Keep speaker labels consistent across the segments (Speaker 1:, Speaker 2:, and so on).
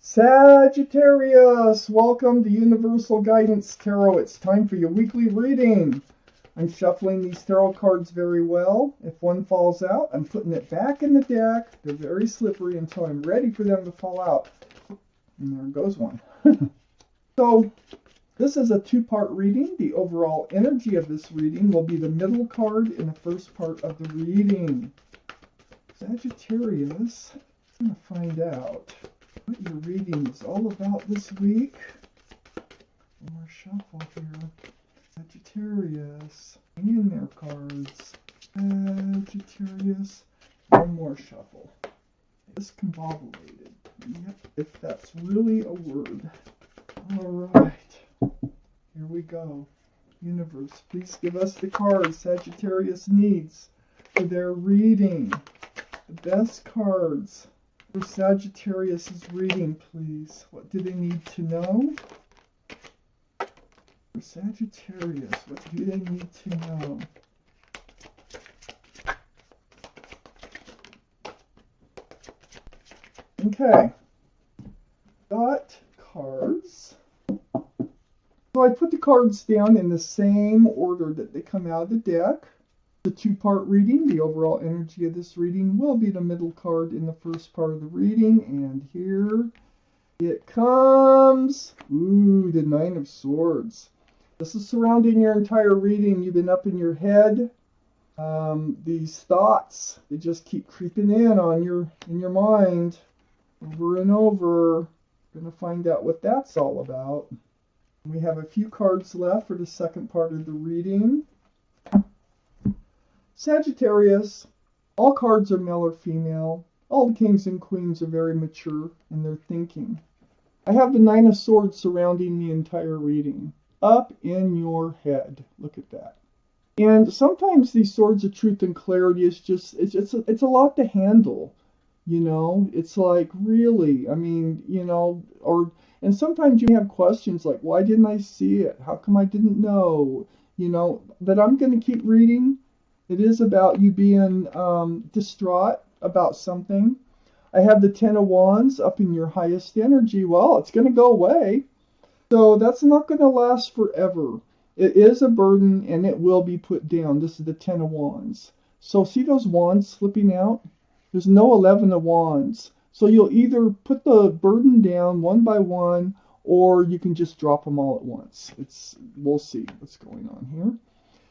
Speaker 1: Sagittarius, welcome to Universal Guidance Tarot. It's time for your weekly reading. I'm shuffling these tarot cards very well. If one falls out, I'm putting it back in the deck. They're very slippery until I'm ready for them to fall out. And there goes one. So, this is a two-part reading. The overall energy of this reading will be the middle card in the first part of the reading. Sagittarius, I'm going to find out what your reading is all about this week. One more shuffle here. Sagittarius, hang in there, cards. Sagittarius, one more shuffle. Discombobulated. Yep, if that's really a word. Alright, here we go. Universe, please give us the cards Sagittarius needs for their reading. The best cards for Sagittarius's reading, please. What do they need to know? For Sagittarius, what do they need to know? Okay. Got cards. So I put the cards down in the same order that they come out of the deck. The two-part reading, the overall energy of this reading will be the middle card in the first part of the reading. And here it comes. Ooh, the Nine of Swords. This is surrounding your entire reading. You've been up in your head. These thoughts, they just keep creeping in your mind over and over. Going to find out what that's all about. We have a few cards left for the second part of the reading. Sagittarius, all cards are male or female. All the kings and queens are very mature in their thinking. I have the Nine of Swords surrounding the entire reading. Up in your head. Look at that. And sometimes these swords of truth and clarity is just, it's a lot to handle. You know, it's like, really, I mean, you know, and sometimes you have questions like, why didn't I see it? How come I didn't know? You know, but I'm going to keep reading. It is about you being distraught about something. I have the Ten of Wands up in your highest energy. Well, it's going to go away. So that's not going to last forever. It is a burden and it will be put down. This is the Ten of Wands. So see those wands slipping out? There's no 11 of Wands. So you'll either put the burden down one by one, or you can just drop them all at once. We'll see what's going on here.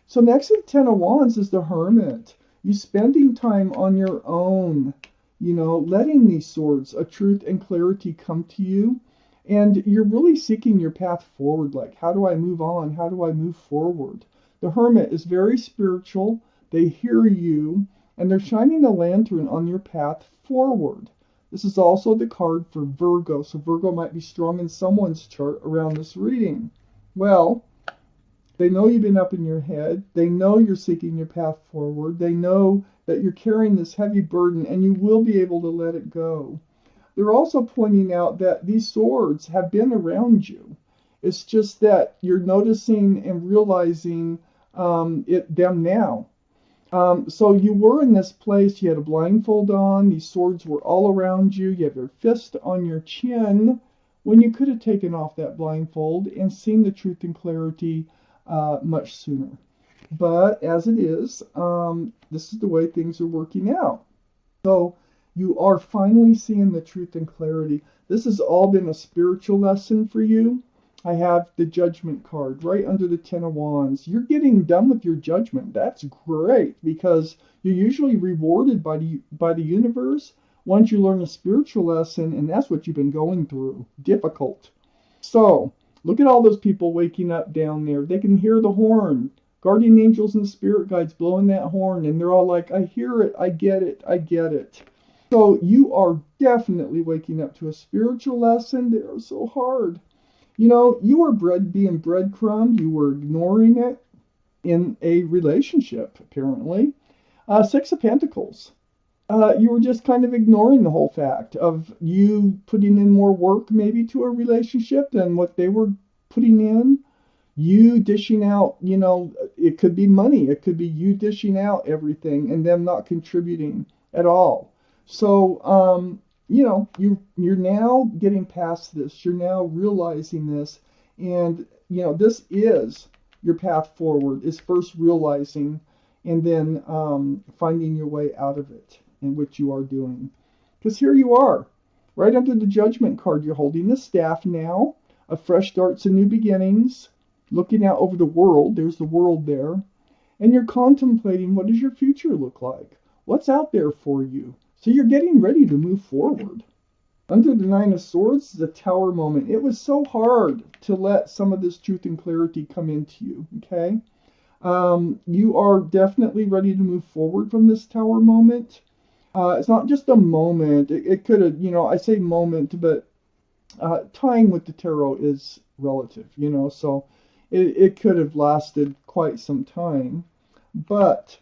Speaker 1: So next to the Ten of Wands is the Hermit. You spending time on your own, you know, letting these swords of truth and clarity come to you. And you're really seeking your path forward. Like, how do I move on? How do I move forward? The Hermit is very spiritual. They hear you. And they're shining a lantern on your path forward. This is also the card for Virgo. So Virgo might be strong in someone's chart around this reading. Well, they know you've been up in your head. They know you're seeking your path forward. They know that you're carrying this heavy burden and you will be able to let it go. They're also pointing out that these swords have been around you. It's just that you're noticing and realizing them now. So you were in this place, you had a blindfold on, these swords were all around you, you have your fist on your chin, when you could have taken off that blindfold and seen the truth and clarity much sooner. But as it is, this is the way things are working out. So you are finally seeing the truth and clarity. This has all been a spiritual lesson for you. I have the Judgment card right under the Ten of Wands. You're getting done with your judgment. That's great because you're usually rewarded by the universe once you learn a spiritual lesson, and that's what you've been going through. Difficult. So, look at all those people waking up down there. They can hear the horn. Guardian angels and spirit guides blowing that horn, and they're all like, I hear it, I get it, I get it. So, you are definitely waking up to a spiritual lesson. They are so hard. You know, you were being breadcrumbed. You were ignoring it in a relationship, apparently. Six of Pentacles. You were just kind of ignoring the whole fact of you putting in more work maybe to a relationship than what they were putting in. You dishing out, you know, it could be money. It could be you dishing out everything and them not contributing at all. So you're now getting past this. You're now realizing this, and this is your path forward. Is first realizing, and then finding your way out of it, and which you are doing. Because here you are, right under the Judgment card. You're holding the staff now. A fresh starts and new beginnings. Looking out over the world. There's the world there. And you're contemplating, what does your future look like? What's out there for you? So you're getting ready to move forward. Under the Nine of Swords, the Tower moment. It was so hard to let some of this truth and clarity come into you, okay? You are definitely ready to move forward from this Tower moment. It's not just a moment. It could have, I say moment, but time with the tarot is relative, so it could have lasted quite some time. But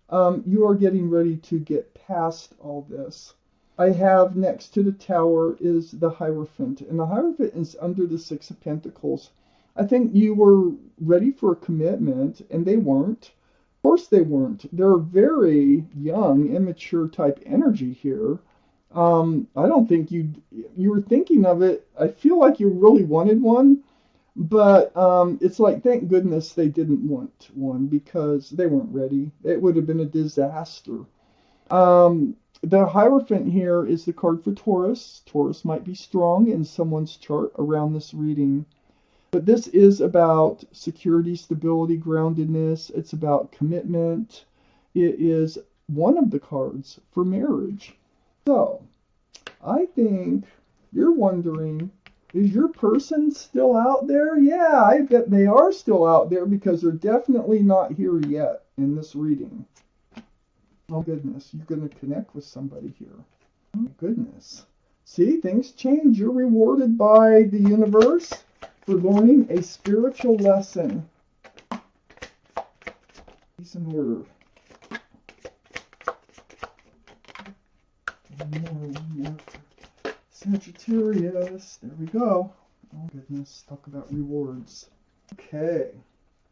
Speaker 1: you are getting ready to get past all this. I have next to the Tower is the Hierophant, and the Hierophant is under the Six of Pentacles. I think you were ready for a commitment, and they weren't. Of course they weren't. They're very young, immature type energy here. I don't think you were thinking of it. I feel like you really wanted one, but it's like, thank goodness they didn't want one, because they weren't ready. It would have been a disaster. The Hierophant here is the card for Taurus. Taurus might be strong in someone's chart around this reading. But this is about security, stability, groundedness. It's about commitment. It is one of the cards for marriage. So, I think you're wondering, is your person still out there? Yeah, I bet they are still out there, because they're definitely not here yet in this reading. Oh goodness, you're going to connect with somebody here. Oh goodness. See, things change. You're rewarded by the universe for learning a spiritual lesson. Peace and order. One more. Sagittarius. There we go. Oh goodness, talk about rewards. Okay.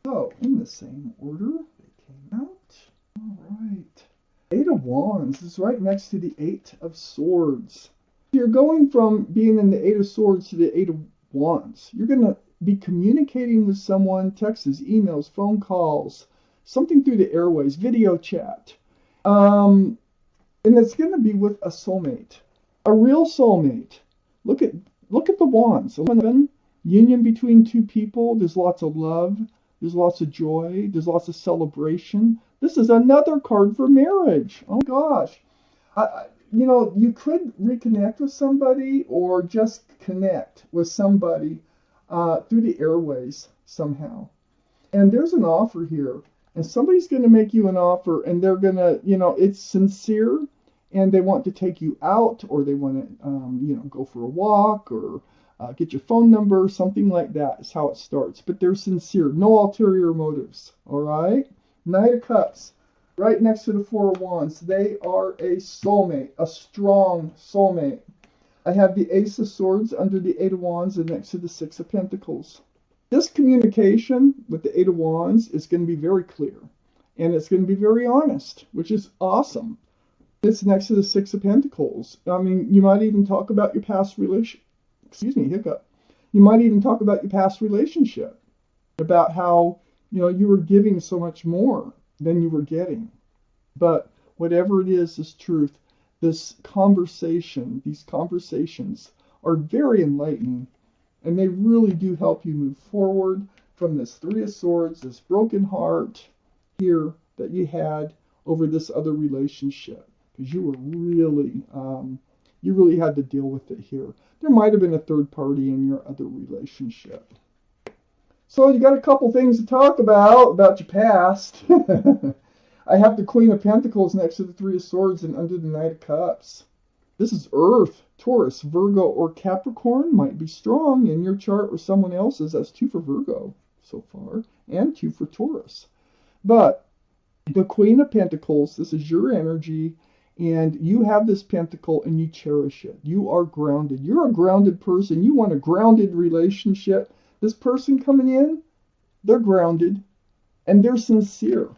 Speaker 1: So, in the same order, they came out. Alright. Eight of Wands is right next to the Eight of Swords. You're going from being in the Eight of Swords to the Eight of Wands. You're going to be communicating with someone, texts, emails, phone calls, something through the airways, video chat. And it's going to be with a soulmate, a real soulmate. Look at the Wands. 11, union between two people. There's lots of love. There's lots of joy. There's lots of celebration. This is another card for marriage. Oh gosh. You could reconnect with somebody, or just connect with somebody through the airways somehow. And there's an offer here. And somebody's going to make you an offer, and they're going to, it's sincere, and they want to take you out, or they want to, go for a walk, or get your phone number, something like that is how it starts. But they're sincere. No ulterior motives. All right? Knight of Cups, right next to the Four of Wands. They are a soulmate, a strong soulmate. I have the Ace of Swords under the Eight of Wands and next to the Six of Pentacles. This communication with the Eight of Wands is going to be very clear. And it's going to be very honest, which is awesome. It's next to the Six of Pentacles. I mean, you might even talk about your past relationship. You might even talk about your past relationship. About how, you were giving so much more than you were getting. But whatever it is truth. These conversations are very enlightening. And they really do help you move forward from this Three of Swords, this broken heart here that you had over this other relationship. Because you were really, you really had to deal with it here. There might have been a third party in your other relationship. So you got a couple things to talk about your past. I have the Queen of Pentacles next to the Three of Swords and under the Knight of Cups. This is Earth, Taurus, Virgo, or Capricorn. Might be strong in your chart or someone else's. That's 2 for Virgo so far, and 2 for Taurus. But the Queen of Pentacles, this is your energy, and you have this pentacle and you cherish it. You are grounded. You're a grounded person. You want a grounded relationship. This person coming in, they're grounded and they're sincere.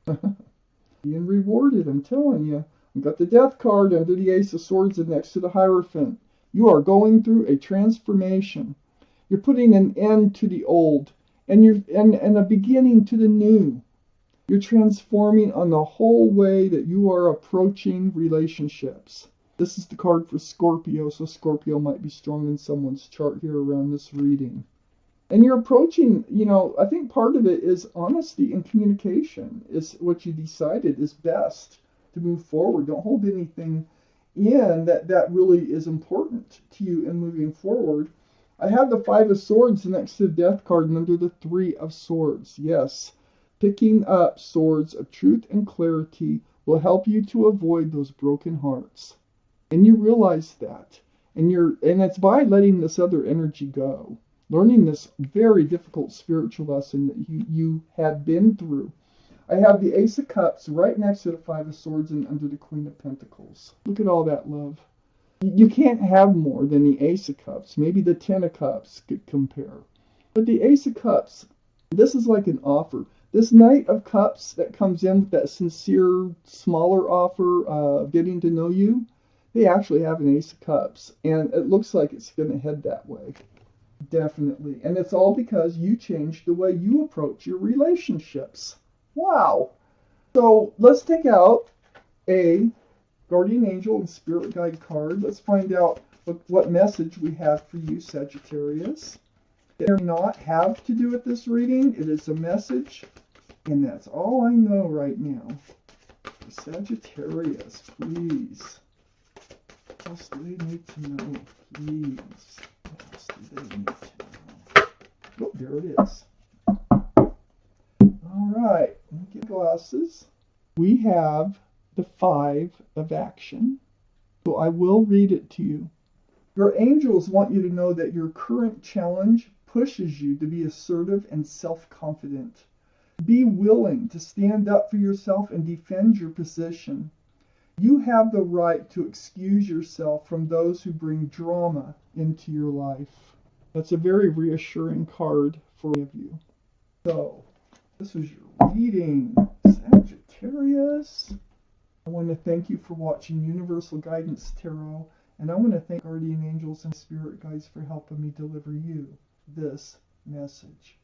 Speaker 1: Being rewarded, I'm telling you. You've got the Death card under the Ace of Swords and next to the Hierophant. You are going through a transformation. You're putting an end to the old and a beginning to the new. You're transforming on the whole way that you are approaching relationships. This is the card for Scorpio, so Scorpio might be strong in someone's chart here around this reading. And you're approaching, I think part of it is honesty and communication is what you decided is best to move forward. Don't hold anything in that really is important to you in moving forward. I have the Five of Swords next to the Death card and under the Three of Swords. Yes, picking up swords of truth and clarity will help you to avoid those broken hearts. And you realize that. And it's by letting this other energy go. Learning this very difficult spiritual lesson that you had been through. I have the Ace of Cups right next to the Five of Swords and under the Queen of Pentacles. Look at all that love. You can't have more than the Ace of Cups. Maybe the Ten of Cups could compare. But the Ace of Cups, this is like an offer. This Knight of Cups that comes in with that sincere, smaller offer of getting to know you, they actually have an Ace of Cups. And it looks like it's going to head that way. Definitely. And it's all because you changed the way you approach your relationships. Wow. So let's take out a Guardian Angel and Spirit Guide card. Let's find out what message we have for you, Sagittarius. It may not have to do with this reading. It is a message. And that's all I know right now. Sagittarius, please. What else do they need to know? Please. What else do they need to know? Oh, there it is. All right. Let me get glasses. We have the Five of Action. So I will read it to you. Your angels want you to know that your current challenge pushes you to be assertive and self-confident. Be willing to stand up for yourself and defend your position. You have the right to excuse yourself from those who bring drama into your life. That's a very reassuring card for any of you. So, this was your reading, Sagittarius. I want to thank you for watching Universal Guidance Tarot, and I want to thank Guardian Angels and Spirit Guides for helping me deliver you this message.